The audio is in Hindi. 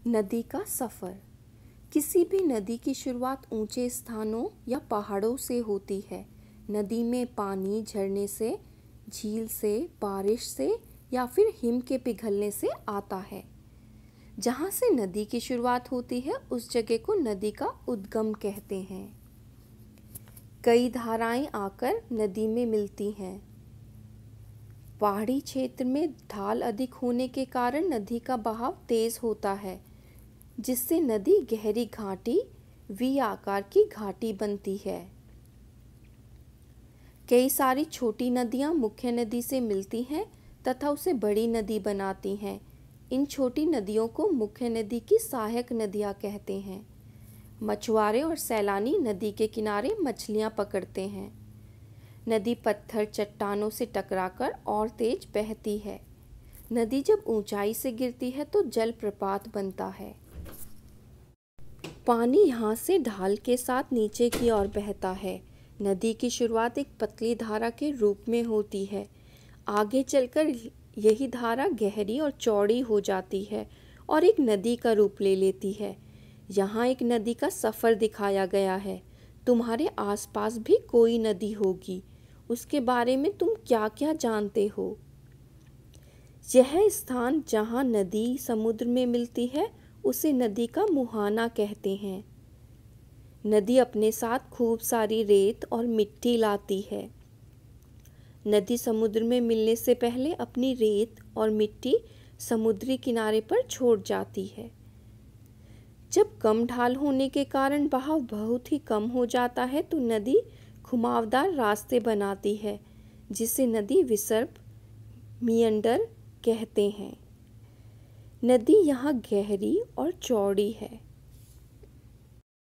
नदी का सफ़र। किसी भी नदी की शुरुआत ऊंचे स्थानों या पहाड़ों से होती है। नदी में पानी झरने से, झील से, बारिश से या फिर हिम के पिघलने से आता है। जहाँ से नदी की शुरुआत होती है उस जगह को नदी का उद्गम कहते हैं। कई धाराएं आकर नदी में मिलती हैं। पहाड़ी क्षेत्र में ढाल अधिक होने के कारण नदी का बहाव तेज होता है, जिससे नदी गहरी घाटी वी आकार की घाटी बनती है। कई सारी छोटी नदियाँ मुख्य नदी से मिलती हैं तथा उसे बड़ी नदी बनाती हैं। इन छोटी नदियों को मुख्य नदी की सहायक नदियाँ कहते हैं। मछुआरे और सैलानी नदी के किनारे मछलियाँ पकड़ते हैं। नदी पत्थर चट्टानों से टकराकर और तेज बहती है। नदी जब ऊंचाई से गिरती है तो जलप्रपात बनता है। पानी यहाँ से ढाल के साथ नीचे की ओर बहता है। नदी की शुरुआत एक पतली धारा के रूप में होती है। आगे चलकर यही धारा गहरी और चौड़ी हो जाती है और एक नदी का रूप ले लेती है। यहाँ एक नदी का सफ़र दिखाया गया है। तुम्हारे आसपास भी कोई नदी होगी, उसके बारे में तुम क्या क्या जानते हो? यह स्थान जहाँ नदी समुद्र में मिलती है उसे नदी का मुहाना कहते हैं। नदी अपने साथ खूब सारी रेत और मिट्टी लाती है। नदी समुद्र में मिलने से पहले अपनी रेत और मिट्टी समुद्री किनारे पर छोड़ जाती है। जब कम ढाल होने के कारण बहाव बहुत ही कम हो जाता है तो नदी घुमावदार रास्ते बनाती है, जिसे नदी विसर्प मियंडर कहते हैं। नदी यहाँ गहरी और चौड़ी है।